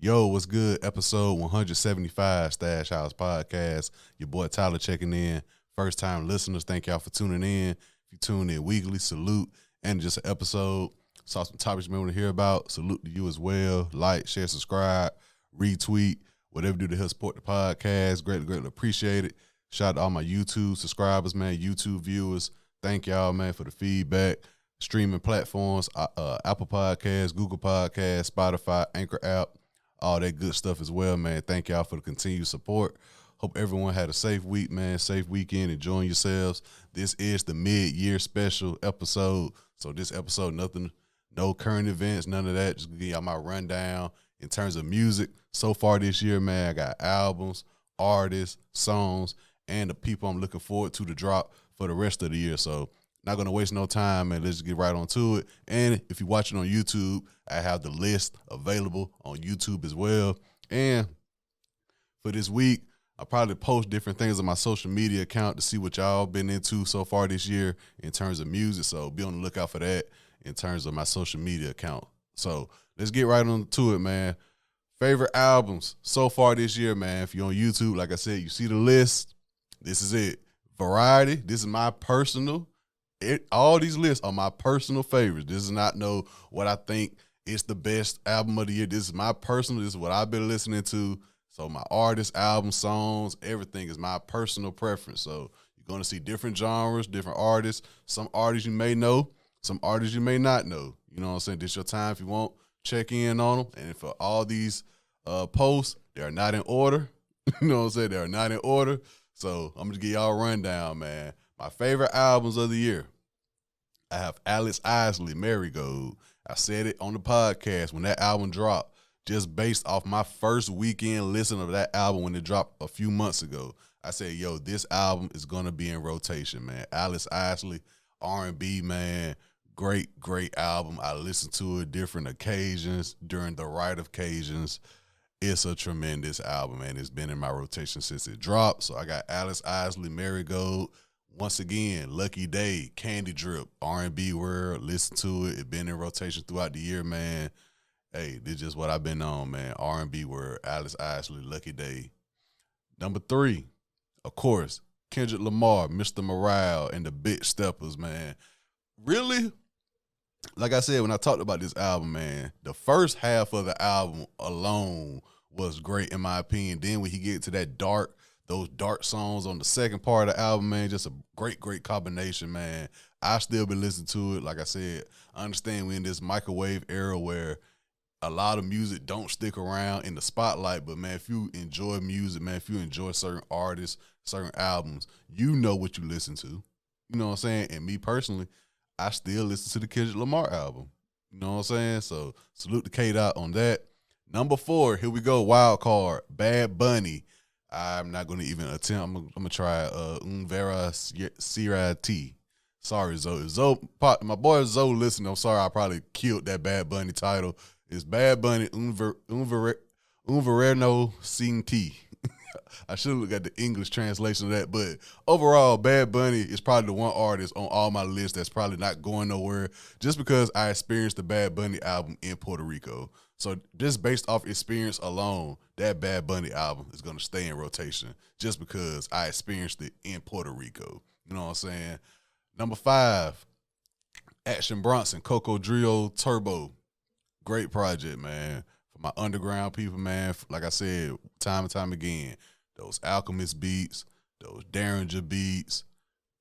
Yo, what's good? Episode 175 Stash House Podcast. Your boy Tyler checking in. First time listeners, thank y'all for tuning in. If you tune in weekly, salute. And just an episode. Saw some topics you may want to hear about. Salute to you as well. Like, share, subscribe, retweet, whatever you do to help support the podcast. Greatly appreciate it. Shout out to all my YouTube subscribers, man, YouTube viewers. Thank y'all, man, for the feedback. Streaming platforms, Apple Podcasts, Google Podcasts, Spotify, Anchor app. All that good stuff as well, man. Thank y'all for the continued support. Hope everyone had a safe week, man. Safe weekend. Enjoying yourselves. This is the mid-year special episode. So this episode, no current events, none of that. Just give y'all my rundown in terms of music. So far this year, man, I got albums, artists, songs, and the people I'm looking forward to drop for the rest of the year. So not going to waste no time, man. Let's just get right on to it. And if you're watching on YouTube, I have the list available on YouTube as well. And for this week, I'll probably post different things on my social media account to see what y'all been into so far this year in terms of music. So be on the lookout for that in terms of my social media account. So let's get right on to it, man. Favorite albums so far this year, man. If you're on YouTube, like I said, you see the list. This is it. Variety. This is my personal. All these lists are my personal favorites. This is not what I think is the best album of the year. This is my personal. This is what I've been listening to. So my artists, albums, songs, everything is my personal preference. So you're going to see different genres, different artists. Some artists you may know, some artists you may not know. You know what I'm saying? This is your time if you want. Check in on them. And for all these posts, they are not in order. You know what I'm saying? They are not in order. So I'm going to give y'all a rundown, man. My favorite albums of the year. I have Alex Isley, Marigold. I said it on the podcast when that album dropped, just based off my first weekend listen of that album when it dropped a few months ago. I said, yo, this album is going to be in rotation, man. Alex Isley, R&B, man. Great album. I listened to it different occasions, during the right occasions. It's a tremendous album, man. It's been in my rotation since it dropped. So I got Alex Isley, Marigold. Once again, Lucky Day, Candy Drip, R&B World, listen to it. It's been in rotation throughout the year, man. Hey, this is just what I've been on, man. R&B World, Alex Isley, Lucky Day. Number 3, of course, Kendrick Lamar, Mr. Morale, and the Big Steppers, man. Really, like I said, when I talked about this album, man, the first half of the album alone was great in my opinion. Then when he get to those dark songs on the second part of the album, man, just a great combination, man. I still been listening to it. Like I said, I understand we're in this microwave era where a lot of music don't stick around in the spotlight, but, man, if you enjoy music, man, if you enjoy certain artists, certain albums, you know what you listen to. You know what I'm saying? And me personally, I still listen to the Kendrick Lamar album. You know what I'm saying? So salute to K-Dot on that. Number 4, here we go, wild card, Bad Bunny. I'm not going to even attempt. I'm going to try Vera Sierra T. Sorry, Zoe. My boy Zoe listening. I'm sorry I probably killed that Bad Bunny title. It's Bad Bunny Vereno Sing T. I should look at the English translation of that. But overall, Bad Bunny is probably the one artist on all my lists that's probably not going nowhere just because I experienced the Bad Bunny album in Puerto Rico. So just based off experience alone, that Bad Bunny album is going to stay in rotation just because I experienced it in Puerto Rico. You know what I'm saying? Number 5, Action Bronson, Coco Drio Turbo. Great project, man. For my underground people, man, like I said, time and time again, those Alchemist beats, those Derringer beats,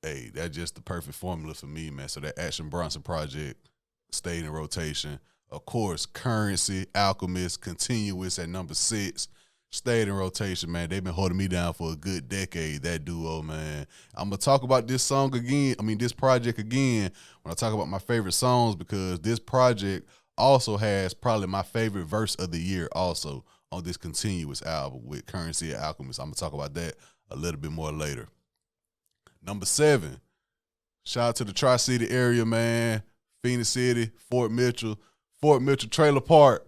hey, that's just the perfect formula for me, man. So that Action Bronson project stayed in rotation. Of course, Currency, Alchemist, Continuous at number 6. Stayed in rotation, man. They've been holding me down for a good decade, that duo, man. I'm going to talk about this project again when I talk about my favorite songs because this project also has probably my favorite verse of the year also on this Continuous album with Currency and Alchemist. I'm going to talk about that a little bit more later. Number 7, shout out to the Tri-City area, man. Phoenix City, Fort Mitchell Trailer Park,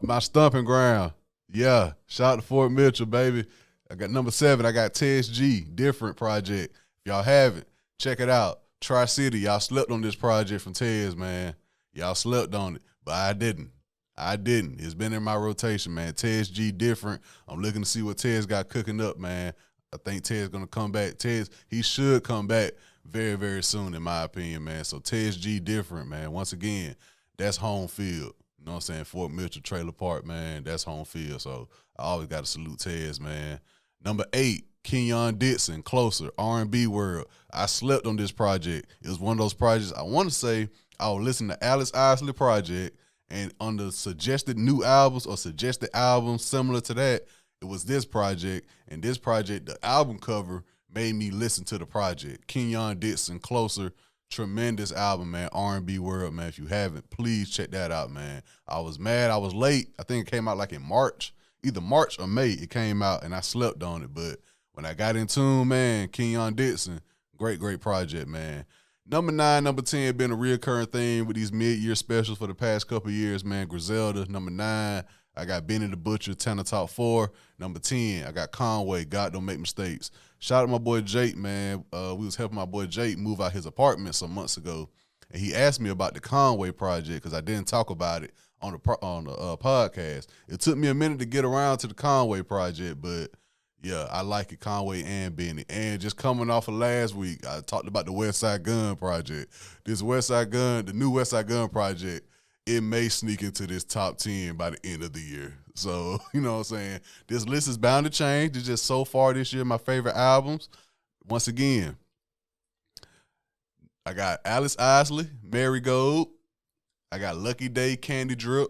my stomping ground. Yeah, shout out to Fort Mitchell, baby. I got number 7. I got Tez G, Different project. If y'all haven't, check it out. Tri-City, y'all slept on this project from Tez, man. Y'all slept on it, but I didn't. I didn't. It's been in my rotation, man. Tez G different. I'm looking to see what Tez got cooking up, man. I think Tez gonna come back. Tez, he should come back very, very soon, in my opinion, man. So Tez G different, man. Once again, that's home field. You know what I'm saying? Fort Mitchell Trailer Park, man. That's home field. So I always got to salute Tez, man. Number 8, Kenyon Dixon, Closer, R&B World. I slept on this project. It was one of those projects, I want to say, I would listen to Alice Isley Project, and on the suggested new albums or suggested albums similar to that, it was this project. And this project, the album cover made me listen to the project. Kenyon Dixon, Closer, tremendous album, man. R&B World, man. If you haven't, please check that out, man. I was mad. I was late. I think it came out like in March. Either March or May it came out, and I slept on it. But when I got in tune, man, Kenyon Dixon, great, great project, man. Number 9, number 10 been a reoccurring theme with these mid-year specials for the past couple of years, man. Griselda, number 9. I got Benny the Butcher, Tanner Top 4. Number 10, I got Conway, God Don't Make Mistakes. Shout out to my boy Jake, man. We was helping my boy Jake move out his apartment some months ago, and he asked me about the Conway project because I didn't talk about it on the podcast. It took me a minute to get around to the Conway project, but yeah, I like it, Conway and Benny. And just coming off of last week, I talked about the West Side Gun project. This West Side Gun, the new West Side Gun project, it may sneak into this top 10 by the end of the year. So, you know what I'm saying? This list is bound to change. It's just so far this year, my favorite albums. Once again, I got Alice Isley, Marigold. I got Lucky Day, Candy Drip.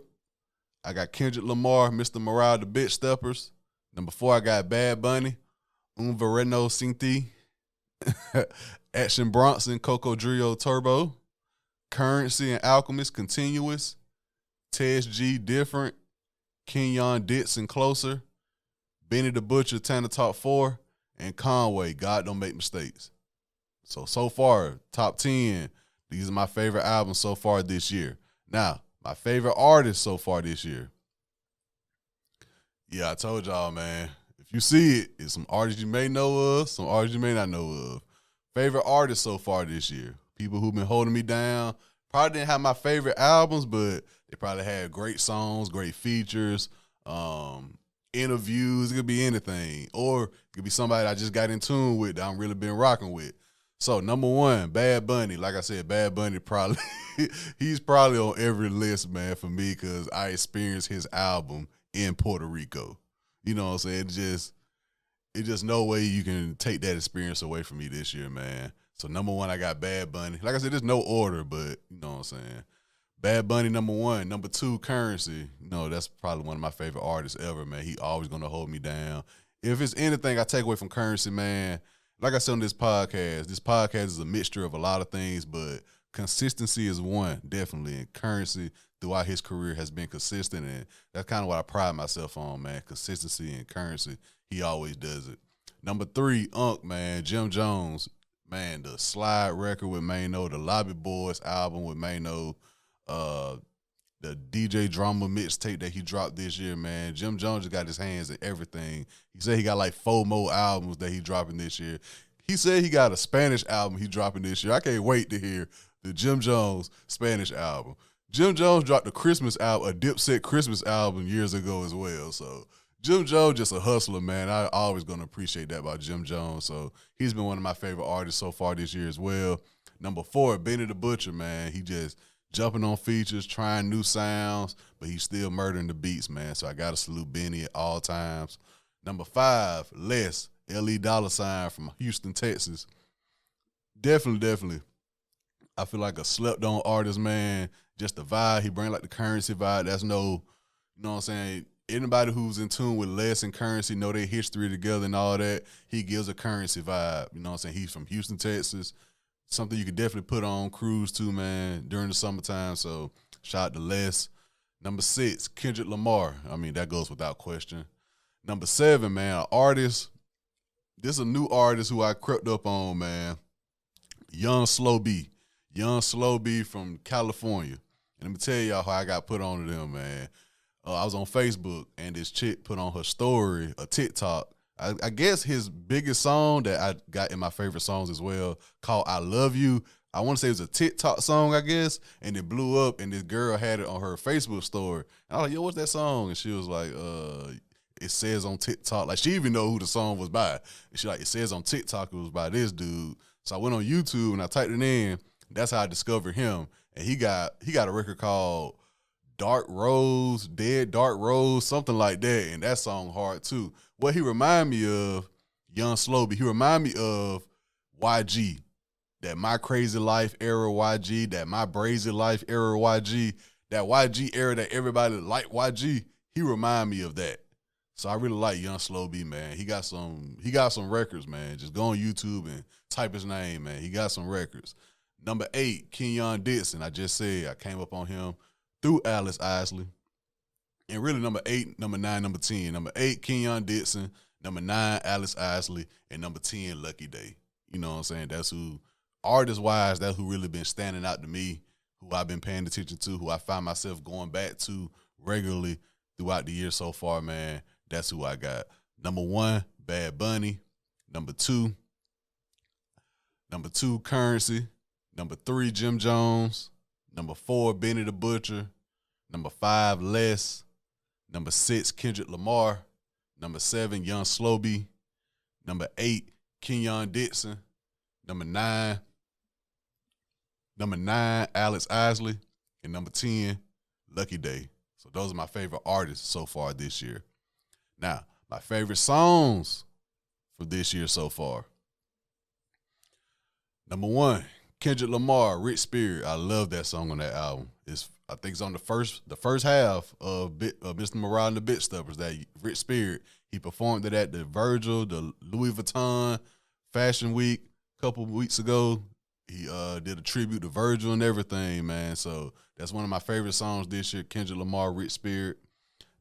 I got Kendrick Lamar, Mr. Morale, The Bitch Steppers. Number 4, I got Bad Bunny, Un Vereno Cinti, Action Bronson, Coco Drio Turbo, Currency and Alchemist, Continuous, Tez G, Different, Kenyon Dixon, Closer, Benny the Butcher, Tanner Top 4, and Conway, God Don't Make Mistakes. So far, top 10, these are my favorite albums so far this year. Now, my favorite artist so far this year. Yeah, I told y'all, man. If you see it, it's some artists you may know of, some artists you may not know of. Favorite artists so far this year. People who've been holding me down. Probably didn't have my favorite albums, but they probably had great songs, great features, interviews. It could be anything. Or it could be somebody I just got in tune with that I'm really been rocking with. So, number 1, Bad Bunny. Like I said, Bad Bunny probably, he's probably on every list, man, for me because I experienced his album in Puerto Rico. You know what I'm saying? It's just no way you can take that experience away from me this year, man. So number 1, I got Bad Bunny. Like I said, there's no order, but you know what I'm saying. Bad Bunny, number 1. Number 2, Currency. You know, that's probably one of my favorite artists ever, man. He always gonna hold me down. If it's anything I take away from Currency, man, like I said on this podcast is a mixture of a lot of things, but consistency is one, definitely. And Currency throughout his career has been consistent, and that's kind of what I pride myself on, man. Consistency and Currency. He always does it. Number 3, man. Jim Jones. Man, the Slide record with Mano, the Lobby Boys album with Mano, the DJ Drama mixtape that he dropped this year, man. Jim Jones just got his hands in everything. He said he got like 4 more albums that he dropping this year. He said he got a Spanish album he dropping this year. I can't wait to hear the Jim Jones Spanish album. Jim Jones dropped a Christmas album, a Dipset Christmas album years ago as well. So Jim Jones just a hustler, man. I always going to appreciate that about Jim Jones. So he's been one of my favorite artists so far this year as well. Number 4, Benny the Butcher, man. He just jumping on features, trying new sounds, but he's still murdering the beats, man. So I got to salute Benny at all times. Number 5, Les, L.E. Dollar Sign from Houston, Texas. Definitely. I feel like a slept-on artist, man. Just the vibe. He bring like the Currency vibe. That's no, you know what I'm saying? Anybody who's in tune with Les and Currency know their history together and all that. He gives a Currency vibe. You know what I'm saying? He's from Houston, Texas. Something you could definitely put on cruise to, man, during the summertime. So shout out to Les. Number 6, Kendrick Lamar. I mean, that goes without question. Number 7, man, an artist. This is a new artist who I crept up on, man. Young Slow B. Young Slow B from California. And let me tell y'all how I got put on to them, man. I was on Facebook, and this chick put on her story, a TikTok. I guess his biggest song that I got in my favorite songs as well, called I Love You. I want to say it was a TikTok song, I guess, and it blew up, and this girl had it on her Facebook story. And I was like, yo, what's that song? And she was like, it says on TikTok, like she even know who the song was by. And she like, it says on TikTok it was by this dude. So I went on YouTube and I typed it in. That's how I discovered him. And he got a record called Dark Rose, Dead Dark Rose, something like that. And that song hard too. What he remind me of, Young Slowby, he remind me of YG. That My Crazy Life era YG, that My Brazy Life era YG, that YG era that everybody liked YG, he remind me of that. So I really like Young Slowby, man. He got some records, man. Just go on YouTube and type his name, man. He got some records. Number 8, Kenyon Dixon. I just said I came up on him through Alice Isley. And really number 8, number 9, number 10. Number 8, Kenyon Dixon. Number 9, Alice Isley. And number 10, Lucky Day. You know what I'm saying? That's who, artist-wise, that's who really been standing out to me, who I've been paying attention to, who I find myself going back to regularly throughout the year so far, man. That's who I got. Number 1, Bad Bunny. Number 2, Currency. Number 3, Jim Jones. Number 4, Benny the Butcher. Number 5, Les. Number 6, Kendrick Lamar. Number 7, Young Slowby. Number 8, Kenyon Dixon. Number 9, Alex Isley. And number 10, Lucky Day. So those are my favorite artists so far this year. Now, my favorite songs for this year so far. Number 1, Kendrick Lamar, Rich Spirit. I love that song on that album. I think it's on the first half of Mr. Morale and the Bit Stubbers, that Rich Spirit. He performed it at the Virgil, the Louis Vuitton Fashion Week a couple of weeks ago. He did a tribute to Virgil and everything, man. So that's one of my favorite songs this year, Kendrick Lamar, Rich Spirit.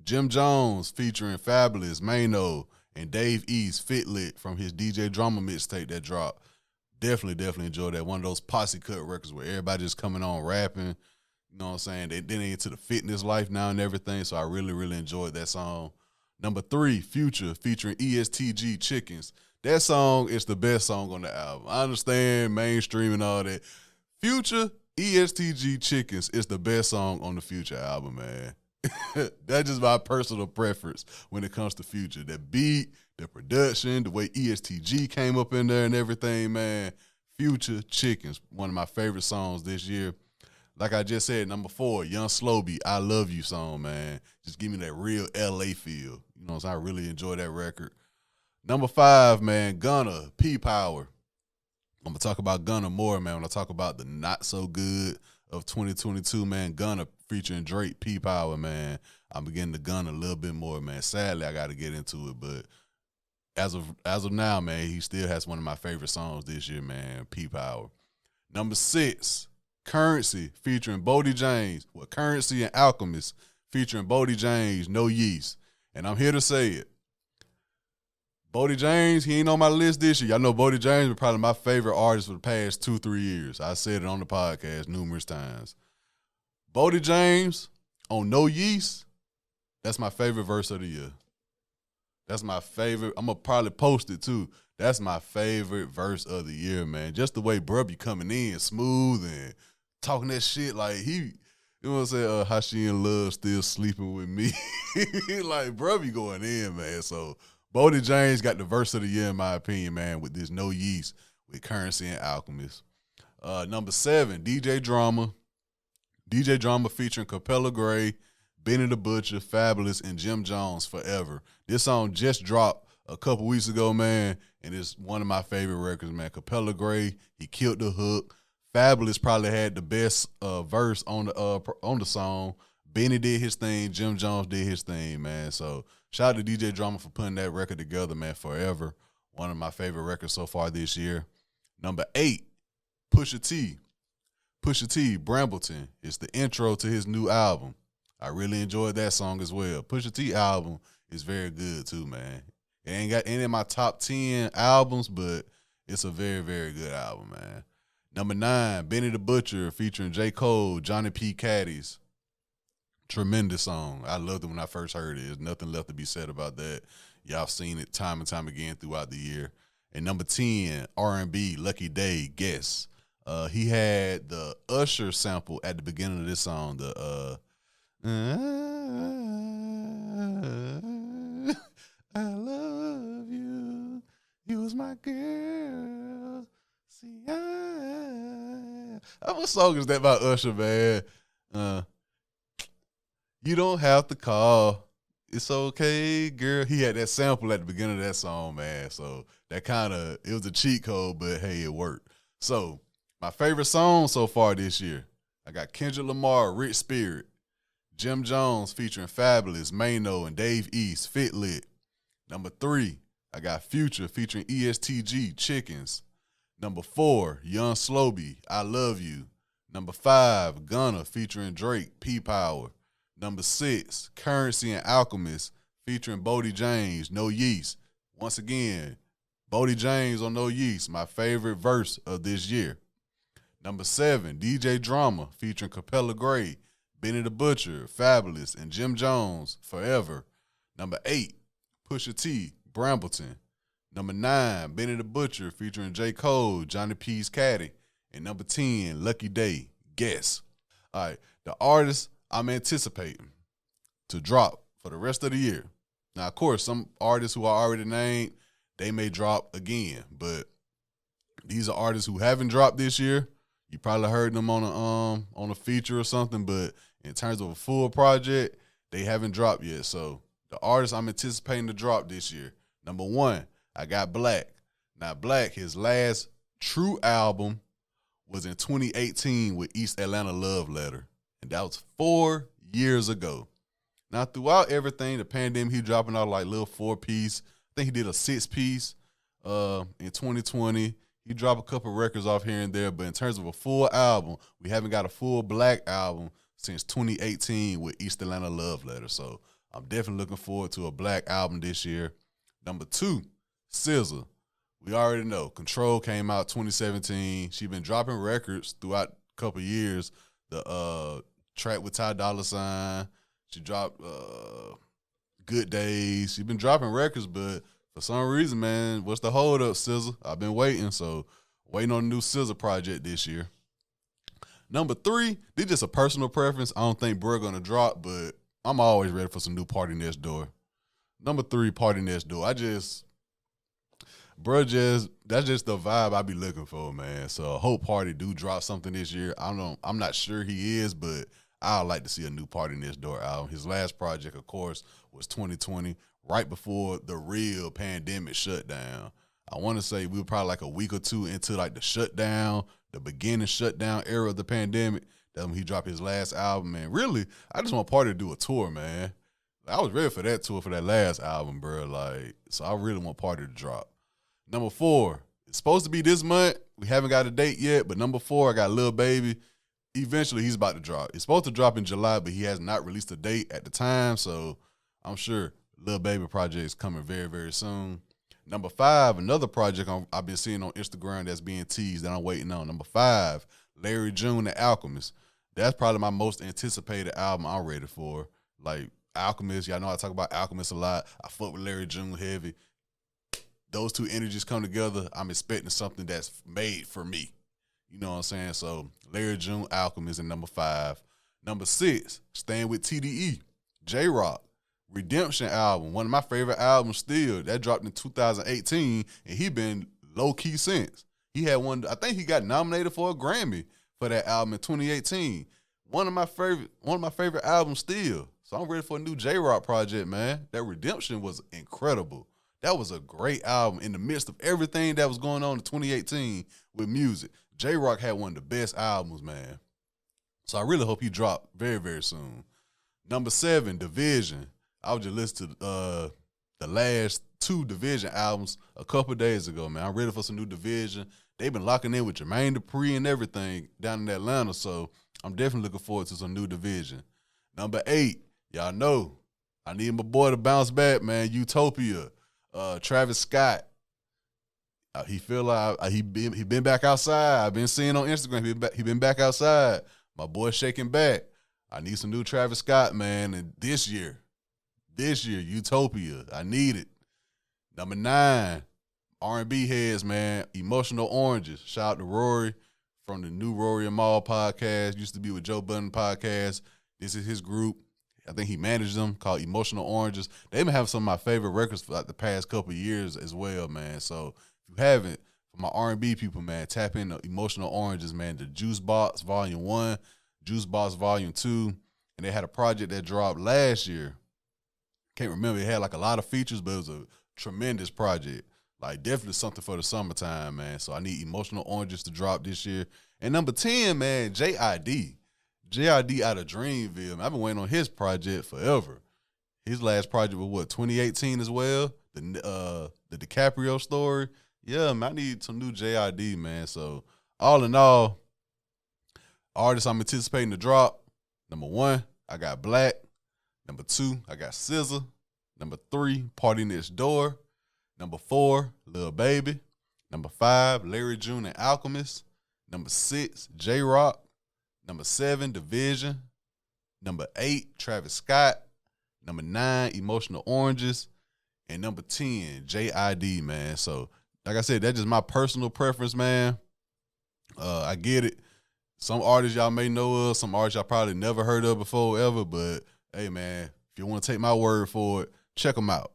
Jim Jones featuring Fabulous, Mano, and Dave East, Fitlit from his DJ Drama mixtape that dropped. Definitely enjoyed that. One of those posse cut records where everybody just coming on rapping. You know what I'm saying? They into the fitness life now and everything, so I really enjoyed that song. Number 3, Future featuring ESTG, Chickens. That song is the best song on the album. I understand mainstream and all that. Future, ESTG, Chickens is the best song on the Future album, man. That's just my personal preference when it comes to Future. The beat, the production, the way ESTG came up in there and everything, man. Future, Chickens, one of my favorite songs this year. Like I just said, number 4, Young Slowby, I Love You song, man. Just give me that real LA feel. You know, so I really enjoy that record. Number 5, man, Gunna, P-Power. I'm going to talk about Gunna more, man, when I talk about the not so good of 2022, man. Gunna featuring Drake, P-Power, man. I'm beginning to Gunna a little bit more, man. Sadly, I got to get into it, but as of now, man, he still has one of my favorite songs this year, man, P-Power. Number 6, Currency featuring Bodie James. Well, Currency and Alchemist featuring Bodie James, No Yeast. And I'm here to say it. Bodie James, he ain't on my list this year. Y'all know Bodie James is probably my favorite artist for the past 2-3 years. I said it on the podcast numerous times. Bodie James on No Yeast, that's my favorite verse of the year. That's my favorite. I'm going to probably post it too. That's my favorite verse of the year, man. Just the way bruh be coming in smooth and talking that shit like he, you know what I'm saying, how she in love still sleeping with me. Like, bruh be going in, man. So Bodie James got the verse of the year in my opinion, man, with this No Yeast with Currency and Alchemist. Number 7, DJ Drama. DJ Drama featuring Capella Gray, Benny the Butcher, Fabulous, and Jim Jones, Forever. This song just dropped a couple weeks ago, man, and it's one of my favorite records, man. Capella Gray, he killed the hook. Fabulous probably had the best verse on the song. Benny did his thing. Jim Jones did his thing, man. So shout out to DJ Drama for putting that record together, man. Forever, one of my favorite records so far this year. Number 8, Pusha T. Pusha T, Brambleton. It's the intro to his new album. I really enjoyed that song as well. Pusha T album is very good too, man. It ain't got any of my top 10 albums, but it's a very, very good album, man. Number 9, Benny the Butcher featuring J. Cole, Johnny P. Caddies. Tremendous song. I loved it when I first heard it. There's nothing left to be said about that. Y'all seen it time and time again throughout the year. And number 10, R&B, Lucky Day, Guess. He had the Usher sample at the beginning of this song. I love you. You was my girl. See, what song is that by Usher, man? You don't have to call. It's okay, girl. He had that sample at the beginning of that song, man. So that it was a cheat code, but hey, it worked. So my favorite song so far this year, I got Kendrick Lamar, Rich Spirit, Jim Jones featuring Fabulous, Mano, and Dave East, Fit Lit. Number 3, I got Future featuring ESTG, Chickens. Number 4, Young Slowby, I Love You. Number 5, Gunna featuring Drake, P-Power. Number 6, Currency and Alchemist featuring Bodie James, No Yeast. Once again, Bodie James on No Yeast, my favorite verse of this year. Number 7, DJ Drama featuring Capella Gray, Benny the Butcher, Fabulous, and Jim Jones, Forever. Number 8, Pusha T, Brambleton. Number 9, Benny the Butcher featuring J. Cole, Johnny P's Caddy. And number 10, Lucky Day, Guess. All right, the artists I'm anticipating to drop for the rest of the year. Now, of course, some artists who I already named, they may drop again, but these are artists who haven't dropped this year. You probably heard them on a feature or something, but in terms of a full project, they haven't dropped yet. So the artists I'm anticipating to drop this year, number 1, I got Black. Now, Black, his last true album was in 2018 with East Atlanta Love Letter. And that was 4 years ago. Now, throughout everything, the pandemic, he dropping out like little 4-piece. I think he did a 6-piece in 2020. He dropped a couple records off here and there, but in terms of a full album, we haven't got a full Black album since 2018 with East Atlanta Love Letter. So I'm definitely looking forward to a Black album this year. Number 2, SZA. We already know Control came out 2017. She been dropping records throughout a couple years. The track with Ty Dolla $ign. She dropped Good Days. She been dropping records, but for some reason, man, what's the hold up, SZA? I've been waiting, so waiting on a new SZA project this year. Number 3, this is just a personal preference. I don't think Bruh gonna drop, but I'm always ready for some new Party Next Door. Number 3, Party Next Door. That's just the vibe I be looking for, man. So I hope Party do drop something this year. I'm not sure he is, but I'd like to see a new Party Next Door album. His last project, of course, was 2020, right before the real pandemic shutdown. I want to say we were probably like a week or 2 into like the shutdown, the beginning shutdown era of the pandemic. That's when he dropped his last album, man. Really, I just want Party to do a tour, man. I was ready for that tour for that last album, bro. So I really want Party to drop. Number 4, it's supposed to be this month. We haven't got a date yet, but number 4, I got Lil Baby. Eventually, he's about to drop. It's supposed to drop in July, but he has not released a date at the time, so I'm sure Lil Baby project is coming very, very soon. Number 5, another project I've been seeing on Instagram that's being teased that I'm waiting on. Number 5, Larry June, The Alchemist. That's probably my most anticipated album I'm ready for. Like, Alchemist, y'all know I talk about Alchemist a lot. I fuck with Larry June heavy. Those two energies come together, I'm expecting something that's made for me. You know what I'm saying? So Larry June, Alchemist in number 5. Number 6, staying with TDE, J-Rock, Redemption album, one of my favorite albums still. That dropped in 2018, and he been low-key since. He had one, I think he got nominated for a Grammy for that album in 2018. One of my favorite albums still. So I'm ready for a new J-Rock project, man. That Redemption was incredible. That was a great album in the midst of everything that was going on in 2018 with music. J-Rock had one of the best albums, man. So I really hope he drop very, very soon. Number 7, Division. I was just listening to the last 2 Division albums a couple days ago, man. I'm ready for some new Division. They've been locking in with Jermaine Dupri and everything down in Atlanta, so I'm definitely looking forward to some new Division. Number 8, y'all know, I need my boy to bounce back, man. Utopia. Travis Scott. He feel like he been back outside. I've been seeing on Instagram he been back outside. My boy shaking back. I need some new Travis Scott, man. And this year, Utopia. I need it. Number 9, R&B heads, man. Emotional Oranges. Shout out to Rory from the New Rory and Maul podcast, used to be with Joe Budden podcast. This is his group. I think he managed them, called Emotional Oranges. They've been having some of my favorite records for like the past couple of years as well, man. So if you haven't, for my R&B people, man, tap into Emotional Oranges, man. The Juice Box Volume 1, Juice Box Volume 2. And they had a project that dropped last year. Can't remember. It had like a lot of features, but it was a tremendous project. Like definitely something for the summertime, man. So I need Emotional Oranges to drop this year. And number 10, man, JID. JID out of Dreamville. Man, I've been waiting on his project forever. His last project was what, 2018 as well? The DiCaprio story. Yeah, man, I need some new JID, man. So all in all, artists I'm anticipating to drop. Number 1, I got Black. Number 2, I got SZA. Number 3, Party Next Door. Number 4, Lil Baby. Number 5, Larry June and Alchemist. Number 6, J-Rock. Number 7, Division. Number 8, Travis Scott. Number 9, Emotional Oranges. And number 10, JID, man. So, like I said, that's just my personal preference, man. I get it. Some artists y'all may know of, some artists y'all probably never heard of before ever, but hey, man, if you want to take my word for it, check them out.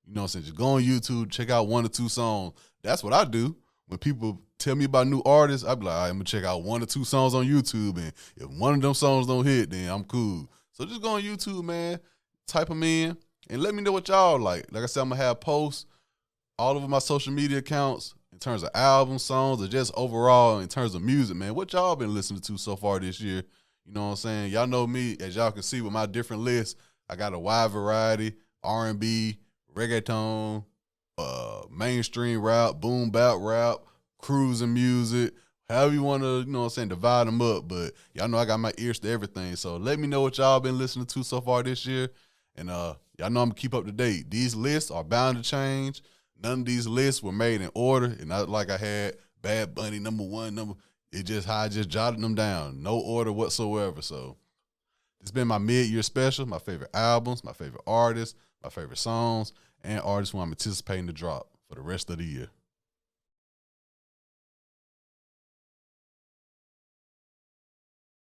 You know what I'm saying? Just go on YouTube, check out 1 or 2 songs. That's what I do. When people tell me about new artists, I be like, all right, I'm going to check out 1 or 2 songs on YouTube, and if one of them songs don't hit, then I'm cool. So just go on YouTube, man, type them in, and let me know what y'all like. Like I said, I'm going to have posts all over my social media accounts in terms of albums, songs, or just overall in terms of music, man. What y'all been listening to so far this year? You know what I'm saying? Y'all know me, as y'all can see with my different lists, I got a wide variety, R&B, reggaeton, mainstream rap, boom bap rap, cruising music, however you want to, you know what I'm saying, divide them up. But y'all know I got my ears to everything. So let me know what y'all been listening to so far this year. And y'all know I'm going to keep up to date. These lists are bound to change. None of these lists were made in order. And not like I had Bad Bunny number 1, it just how I just jotted them down. No order whatsoever. So it's been my mid-year special, my favorite albums, my favorite artists, my favorite songs, and artists who I'm anticipating to drop for the rest of the year.